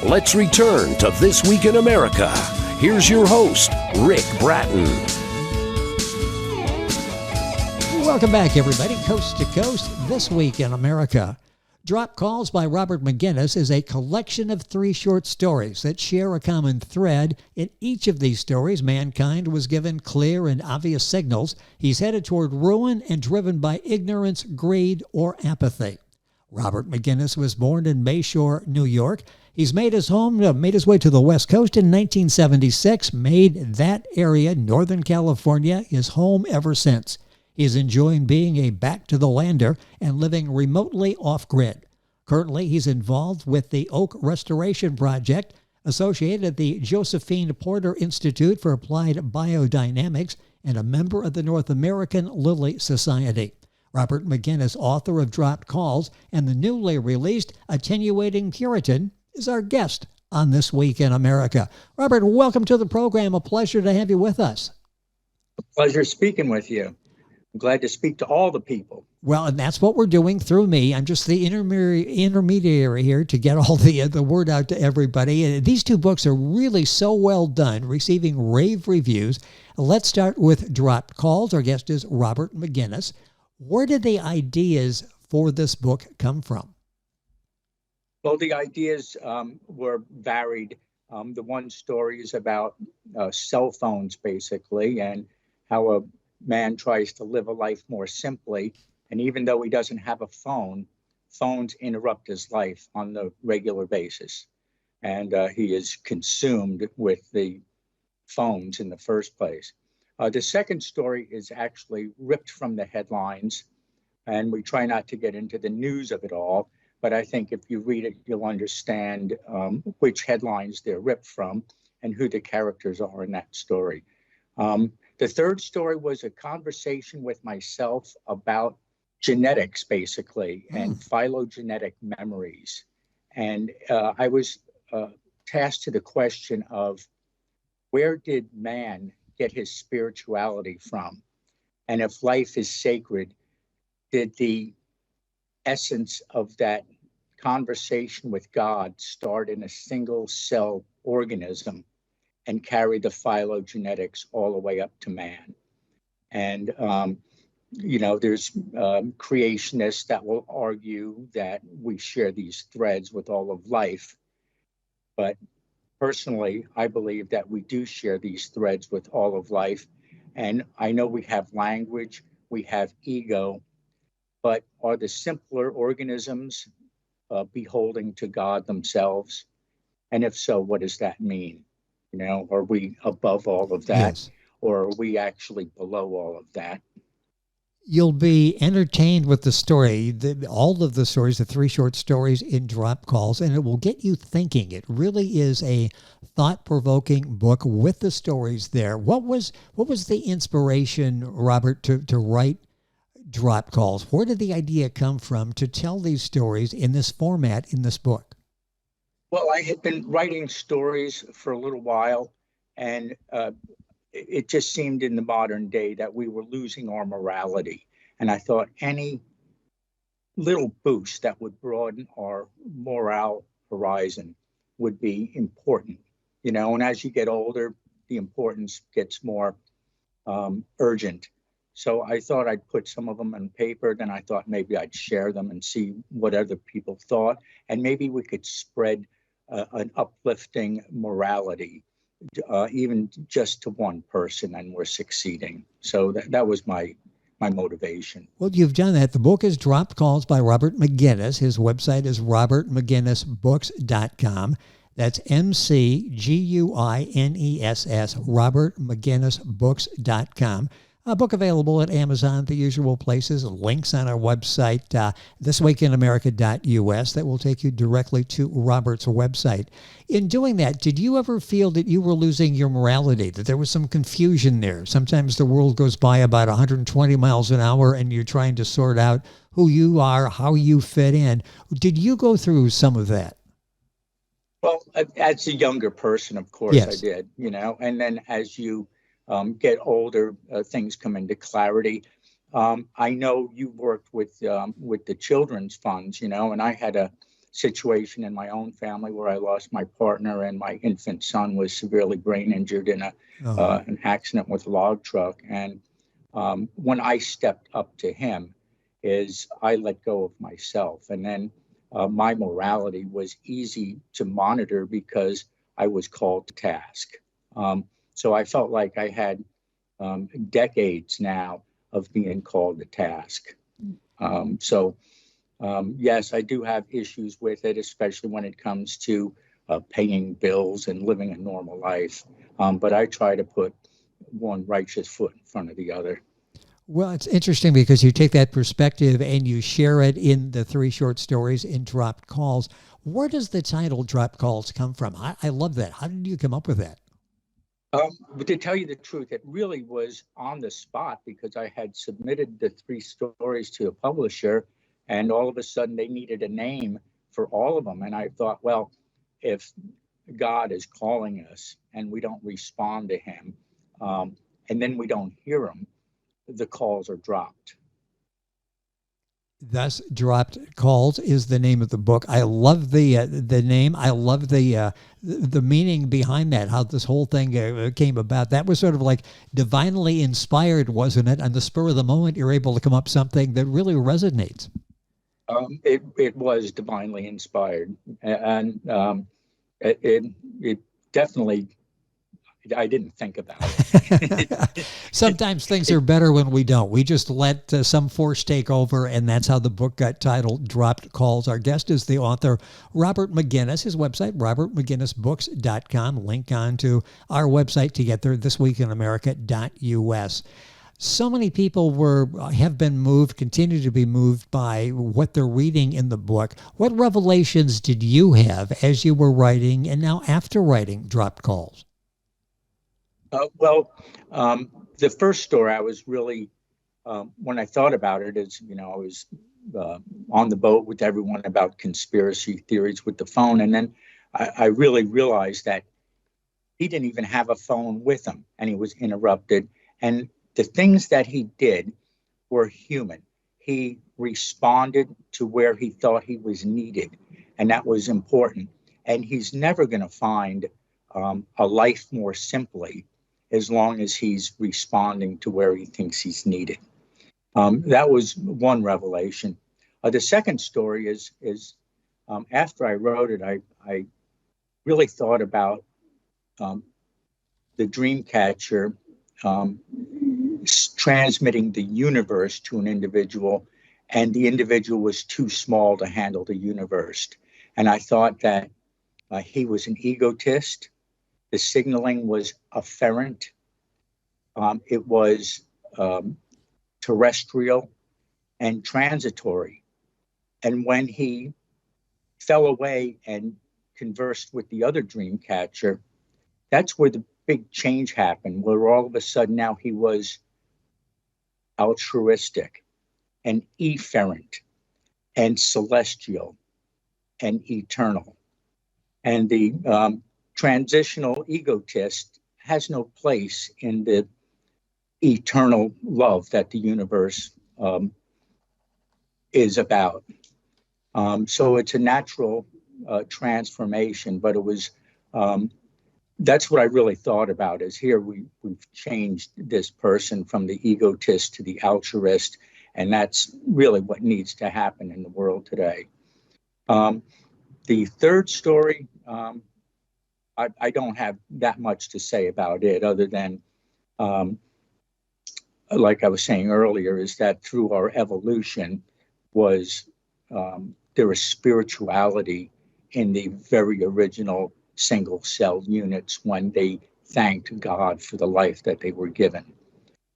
Let's return to This Week in America. Here's your host, Rick Bratton. Welcome back, everybody. Coast to Coast, This Week in America. Drop Calls by Robert McGuiness is a collection of 3 short stories that share a common thread. In each of these stories, mankind was given clear and obvious signals. He's headed toward ruin and driven by ignorance, greed, or apathy. Robert McGuiness was born in Bayshore, New York. He's made his way to the West Coast in 1976, made that area, Northern California, his home ever since. He's enjoying being a back-to-the-lander and living remotely off-grid. Currently, he's involved with the Oak Restoration Project, associated at the Josephine Porter Institute for Applied Biodynamics, and a member of the North American Lily Society. Robert McGuiness, author of Dropped Calls and the newly released Attenuating Puritan, is our guest on This Week in America. Robert, welcome to the program. A pleasure to have you with us. A pleasure speaking with you. I'm glad to speak to all the people. Well, and that's what we're doing through me. I'm just the intermediary here to get all the word out to everybody. And these 2 books are really so well done, receiving rave reviews. Let's start with Dropped Calls. Our guest is Robert McGuiness. Where did the ideas for this book come from? Well, the ideas were varied. The one story is about cell phones, basically, and how a man tries to live a life more simply. And even though he doesn't have a phone, phones interrupt his life on the regular basis. And he is consumed with the phones in the first place. The second story is actually ripped from the headlines, and we try not to get into the news of it all. But I think if you read it, you'll understand which headlines they're ripped from and who the characters are in that story. The third story was a conversation with myself about genetics, basically, and phylogenetic memories. And I was tasked to the question of where did man get his spirituality from? And if life is sacred, did the essence of that conversation with God start in a single cell organism and carry the phylogenetics all the way up to man? And, there's creationists that will argue that we share these threads with all of life. But personally, I believe that we do share these threads with all of life. And I know we have language, we have ego, but are the simpler organisms beholding to God themselves? And if so, what does that mean? Are we above all of that? Yes. Or are we actually below all of that? You'll be entertained with the story, all of the stories, the 3 short stories in Drop Calls, and it will get you thinking. It really is a thought-provoking book with the stories there. What was the inspiration, Robert, to write Drop Calls? Where did the idea come from to tell these stories in this format in this book? Well, I had been writing stories for a little while, and it just seemed in the modern day that we were losing our morality. And I thought any little boost that would broaden our moral horizon would be important, and as you get older, the importance gets more urgent. So I thought I'd put some of them on paper. Then I thought maybe I'd share them and see what other people thought. And maybe we could spread an uplifting morality, even just to one person, and we're succeeding. So that was my motivation. Well, you've done that. The book is Dropped Calls by Robert McGuiness. His website is robertmcguinnessbooks.com. That's McGuiness, robertmcguinnessbooks.com. A book available at Amazon, the usual places, links on our website, thisweekinamerica.us, that will take you directly to Robert's website. In doing that, did you ever feel that you were losing your morality, that there was some confusion there? Sometimes the world goes by about 120 miles an hour and you're trying to sort out who you are, how you fit in. Did you go through some of that? Well, as a younger person, of course, yes. I did, and then as you get older, things come into clarity. I know you worked with the children's funds, and I had a situation in my own family where I lost my partner and my infant son was severely brain injured in an accident with a log truck. And when I stepped up to him, is I let go of myself, and then my morality was easy to monitor because I was called to task. So I felt like I had decades now of being called to task. Yes, I do have issues with it, especially when it comes to paying bills and living a normal life. But I try to put one righteous foot in front of the other. Well, it's interesting because you take that perspective and you share it in the 3 short stories in Dropped Calls. Where does the title Dropped Calls come from? I love that. How did you come up with that? But to tell you the truth, it really was on the spot because I had submitted the 3 stories to a publisher, and all of a sudden they needed a name for all of them. And I thought, well, if God is calling us and we don't respond to him, and then we don't hear him, the calls are dropped. Thus, Dropped Calls is the name of the book. I love the name. I love the meaning behind that. How this whole thing came about. That was sort of like divinely inspired, wasn't it? On the spur of the moment, you're able to come up something that really resonates. It was divinely inspired, and it definitely. I didn't think about it. Sometimes things are better when we don't. We just let some force take over, and that's how the book got titled Dropped Calls. Our guest is the author, Robert McGuiness. His website, robertmcguinnessbooks.com. Link on to our website to get there, thisweekinamerica.us. So many people have been moved, continue to be moved by what they're reading in the book. What revelations did you have as you were writing and now after writing Dropped Calls? The first story I was really, when I thought about it, is, I was on the boat with everyone about conspiracy theories with the phone. And then I really realized that he didn't even have a phone with him and he was interrupted. And the things that he did were human. He responded to where he thought he was needed. And that was important. And he's never going to find a life more simply as long as he's responding to where he thinks he's needed. That was one revelation. The second story is after I wrote it, I really thought about the dream catcher transmitting the universe to an individual, and the individual was too small to handle the universe. And I thought that he was an egotist. The signaling was afferent. It was terrestrial and transitory. And when he fell away and conversed with the other dream catcher, that's where the big change happened, where all of a sudden now he was altruistic and efferent and celestial and eternal. And the transitional egotist has no place in the eternal love that the universe is about. So it's a natural transformation, but it was, that's what I really thought about is here we've changed this person from the egotist to the altruist, and that's really what needs to happen in the world today. The third story, I don't have that much to say about it other than, like I was saying earlier, is that through our evolution there is spirituality in the very original single-celled units when they thanked God for the life that they were given.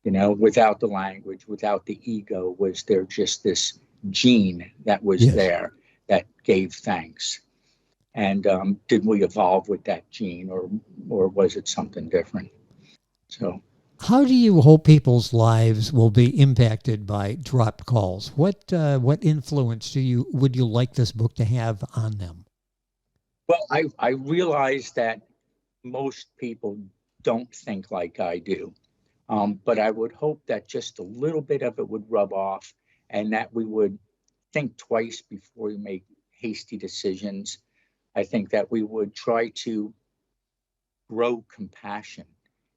Without the language, without the ego, was there just this gene that was there that gave thanks? And did we evolve with that gene, or was it something different? So, how do you hope people's lives will be impacted by Dropped Calls? What influence would you like this book to have on them? Well, I realize that most people don't think like I do, but I would hope that just a little bit of it would rub off, and that we would think twice before we make hasty decisions. I think that we would try to grow compassion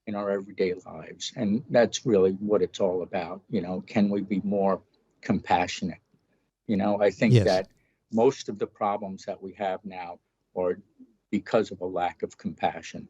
in our everyday lives. And that's really what it's all about. Can we be more compassionate? I think Yes. that most of the problems that we have now are because of a lack of compassion.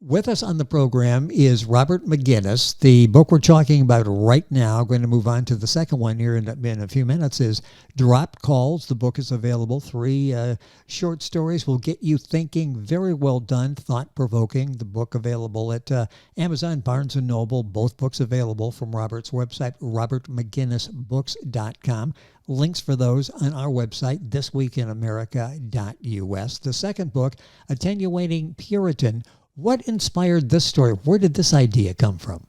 With us on the program is Robert McGuiness. The book we're talking about right now, going to move on to the second one here in a few minutes, is Dropped Calls. The book is available. 3 short stories will get you thinking. Very well done, thought-provoking. The book available at Amazon, Barnes & Noble. Both books available from Robert's website, robertmcguinnessbooks.com. Links for those on our website, thisweekinamerica.us. The second book, Attenuating Puritan. What inspired this story? Where did this idea come from?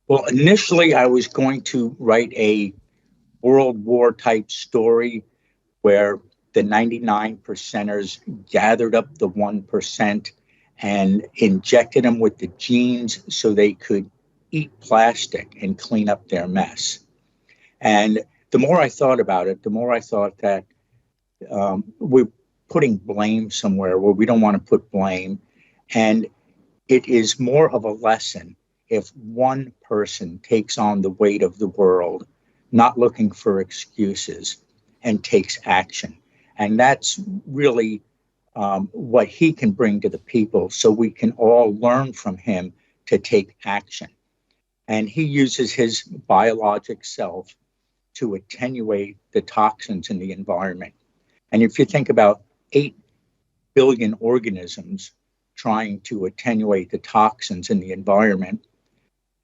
Well, initially, I was going to write a World War type story where the 99%ers gathered up the 1% and injected them with the genes so they could eat plastic and clean up their mess. And the more I thought about it, the more I thought that we're putting blame somewhere where we don't want to put blame. And it is more of a lesson if one person takes on the weight of the world, not looking for excuses, and takes action. And that's really what he can bring to the people, so we can all learn from him to take action. And he uses his biologic self to attenuate the toxins in the environment. And if you think about 8 billion organisms trying to attenuate the toxins in the environment,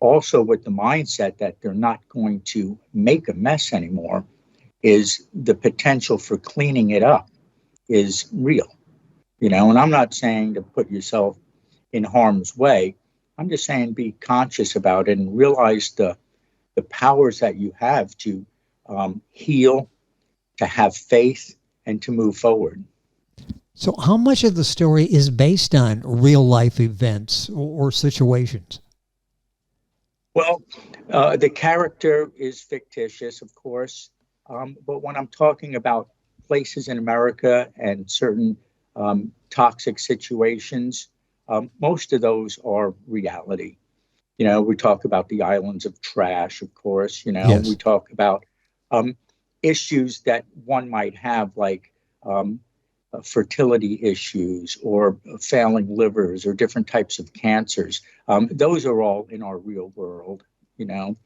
also with the mindset that they're not going to make a mess anymore, is the potential for cleaning it up is real. And I'm not saying to put yourself in harm's way. I'm just saying be conscious about it and realize the powers that you have to heal, to have faith, and to move forward. So how much of the story is based on real life events or situations? Well, the character is fictitious, of course. But when I'm talking about places in America and certain toxic situations, most of those are reality. We talk about the islands of trash, of course. Yes. We talk about issues that one might have, like fertility issues or failing livers or different types of cancers. Those are all in our real world, and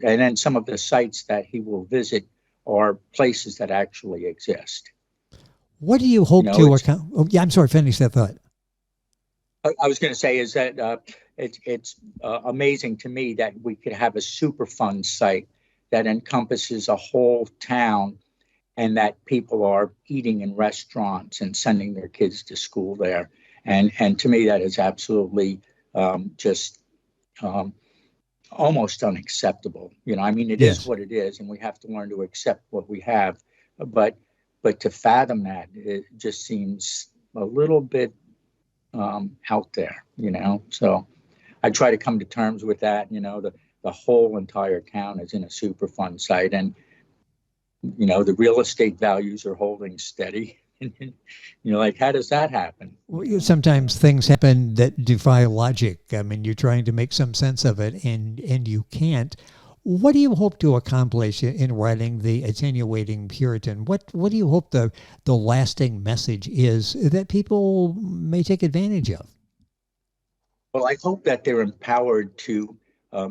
then some of the sites that he will visit are places that actually exist. What do you hope to account? Oh, yeah, I'm sorry, finish that thought. I was going to say is that it's amazing to me that we could have a Superfund site that encompasses a whole town, and that people are eating in restaurants and sending their kids to school there. And to me, that is absolutely just almost unacceptable. It Yes. is what it is, and we have to learn to accept what we have. But to fathom that, it just seems a little bit out there, So I try to come to terms with that. The whole entire town is in a Superfund site, and the real estate values are holding steady. Like, how does that happen? Well, sometimes things happen that defy logic. I mean, you're trying to make some sense of it, and you can't. What do you hope to accomplish in writing The Attenuating Puritan? What do you hope the lasting message is that people may take advantage of? Well, I hope that they're empowered to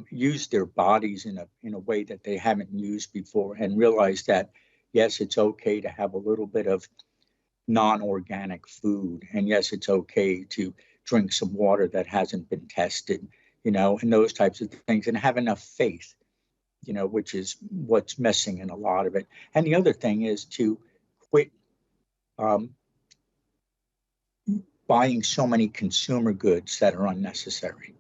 use their bodies in a way that they haven't used before, and realize that, yes, it's okay to have a little bit of non-organic food, and yes, it's okay to drink some water that hasn't been tested, and those types of things, and have enough faith, which is what's missing in a lot of it. And the other thing is to quit buying so many consumer goods that are unnecessary.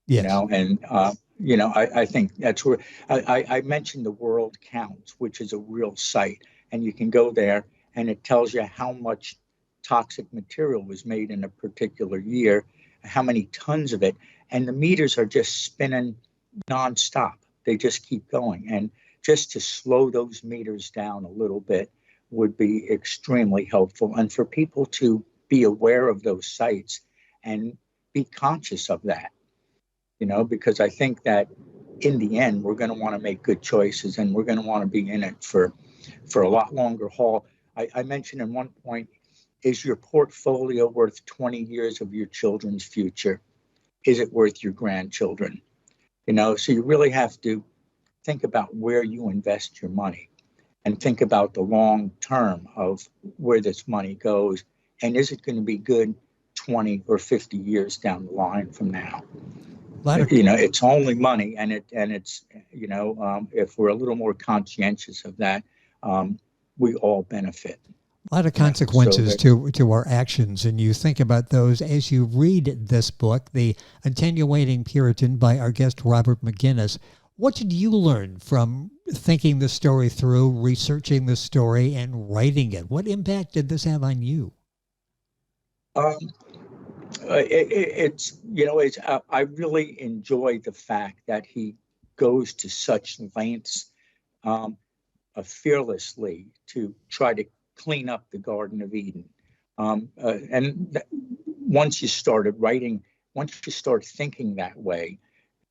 Yes. I think that's where I mentioned the World Counts, which is a real site, and you can go there and it tells you how much toxic material was made in a particular year, how many tons of it, and the meters are just spinning nonstop. They just keep going. And just to slow those meters down a little bit would be extremely helpful. And for people to be aware of those sites and be conscious of that, because I think that in the end, we're going to want to make good choices, and we're going to want to be in it for a lot longer haul. I mentioned at one point, is your portfolio worth 20 years of your children's future? Is it worth your grandchildren? So you really have to think about where you invest your money and think about the long term of where this money goes. And is it going to be good 20 or 50 years down the line from now? It's only money, and it's if we're a little more conscientious of that, we all benefit. A lot of consequences to our actions, and you think about those as you read this book, The Attenuating Puritan by our guest Robert McGuiness. What did you learn from thinking the story through, researching the story, and writing it? What impact did this have on you? I really enjoy the fact that he goes to such lengths fearlessly to try to clean up the Garden of Eden. Once you start thinking that way,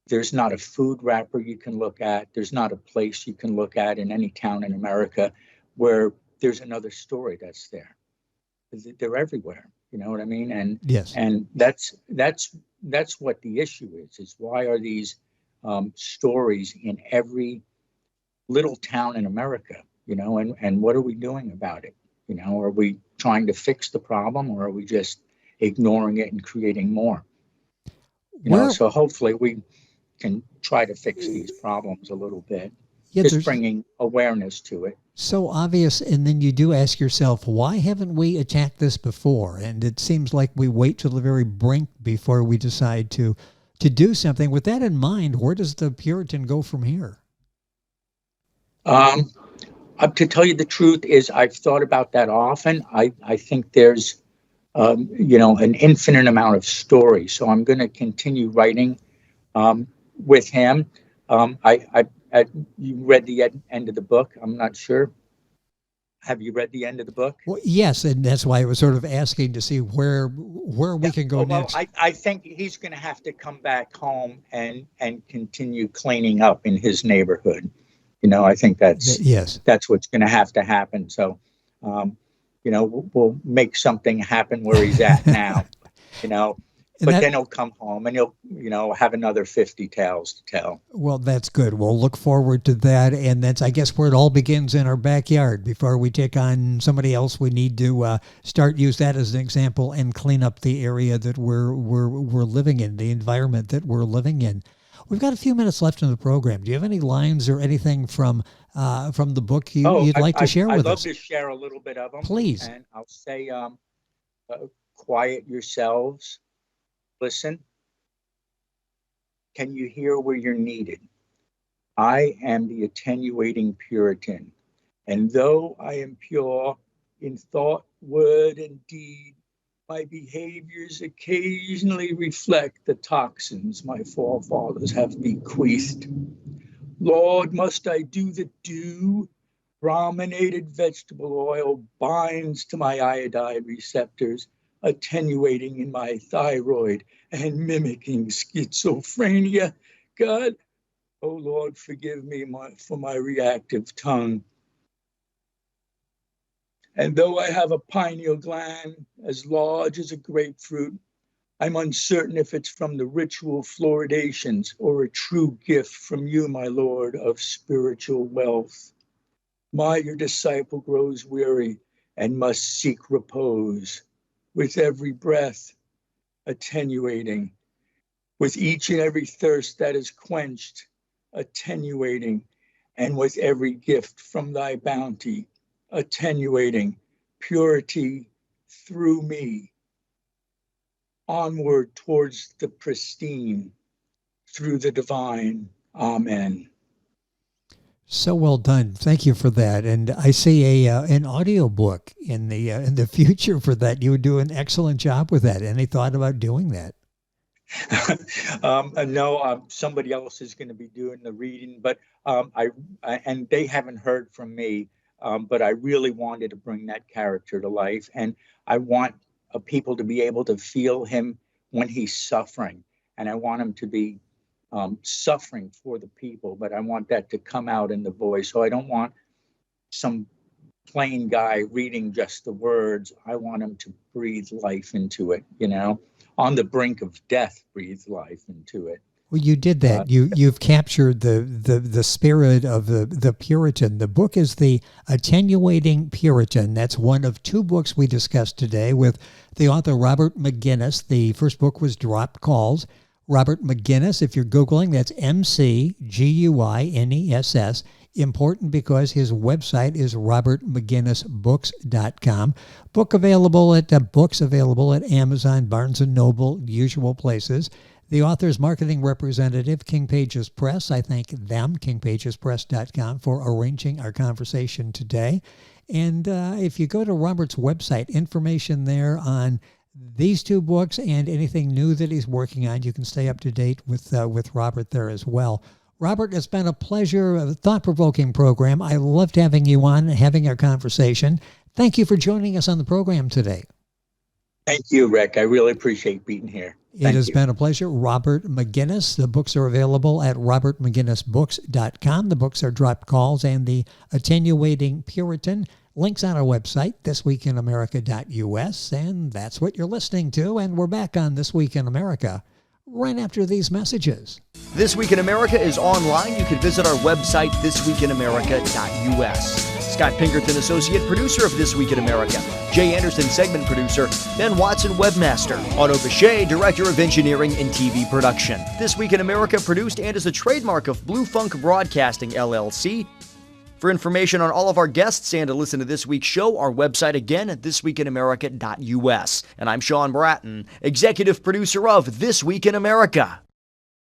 there's not a food wrapper you can look at. There's not a place you can look at in any town in America where there's another story that's there. They're everywhere. You know what I mean? And yes, and that's what the issue is why are these stories in every little town in America? And what are we doing about it? Are we trying to fix the problem, or are we just ignoring it and creating more? So hopefully we can try to fix these problems a little bit. Just bringing awareness to it. So obvious, and then you do ask yourself, why haven't we attacked this before? And it seems like we wait till the very brink before we decide to do something. With that in mind, where does the Puritan go from here? To tell you the truth is I've thought about that often. I think there's, an infinite amount of stories. So I'm going to continue writing with him. You read the end of the book? I'm not sure. Have you read the end of the book? Well, yes, and that's why I was sort of asking to see where we can go next. I think he's going to have to come back home and continue cleaning up in his neighborhood. I think that's what's going to have to happen. So, we'll make something happen where he's at now. But then he'll come home and he'll have another 50 tales to tell. Well, that's good. We'll look forward to that. And that's, I guess, where it all begins, in our backyard. Before we take on somebody else, we need to use that as an example and clean up the area that we're living in, the environment that we're living in. We've got a few minutes left in the program. Do you have any lines or anything from the book you'd like to share with us? I'd love to share a little bit of them. Please. And I'll say, quiet yourselves. Listen. Can you hear where you're needed? I am the attenuating Puritan, and though I am pure in thought, word, and deed, my behaviors occasionally reflect the toxins my forefathers have bequeathed. Lord, must I do the dew? Brominated vegetable oil binds to my iodide receptors, attenuating in my thyroid and mimicking schizophrenia. God, oh Lord, forgive me for my reactive tongue. And though I have a pineal gland as large as a grapefruit, I'm uncertain if it's from the ritual fluoridations or a true gift from you, my Lord, of spiritual wealth. Your disciple grows weary and must seek repose. With every breath, attenuating. With each and every thirst that is quenched, attenuating. And with every gift from thy bounty, attenuating. Purity through me. Onward towards the pristine, through the divine. Amen. So well done. Thank you for that. And I see an audio book in the future for that. You would do an excellent job with that. Any thought about doing that? No, somebody else is going to be doing the reading, but and they haven't heard from me. but I really wanted to bring that character to life. And I want people to be able to feel him when he's suffering. And I want him to be suffering for the people, but I want that to come out in the voice. So I don't want some plain guy reading just the words. I want him to breathe life into it, on the brink of death, breathe life into it. Well, you did that. You've captured the spirit of the Puritan. The book is The Attenuating Puritan. That's one of two books we discussed today with the author Robert McGuiness. The first book was Dropped Calls. Robert McGuiness, if you're Googling, that's McGuiness. Important because his website is robertmcguinnessbooks.com. Books available at Amazon, Barnes & Noble, usual places. The author's marketing representative, King Pages Press. I thank them, kingpagespress.com, for arranging our conversation today. And if you go to Robert's website, information there on these two books and anything new that he's working on, you can stay up to date with Robert there as well. Robert, it's been a pleasure, a thought-provoking program. I loved having you on, having our conversation. Thank you for joining us on the program today. Thank you, Rick. I really appreciate being here. It has been a pleasure. Robert McGuiness. The books are available at robertmcguinnessbooks.com. The books are Dropped Calls and The Attenuating Puritan. Links on our website, thisweekinamerica.us. And that's what you're listening to. And we're back on This Week in America right after these messages. This Week in America is online. You can visit our website, thisweekinamerica.us. Scott Pinkerton, associate producer of This Week in America. Jay Anderson, segment producer. Ben Watson, webmaster. Otto Bechet, director of engineering and TV production. This Week in America produced and is a trademark of Blue Funk Broadcasting, LLC. For information on all of our guests and to listen to this week's show, our website again at thisweekinamerica.us. And I'm Sean Bratton, executive producer of This Week in America.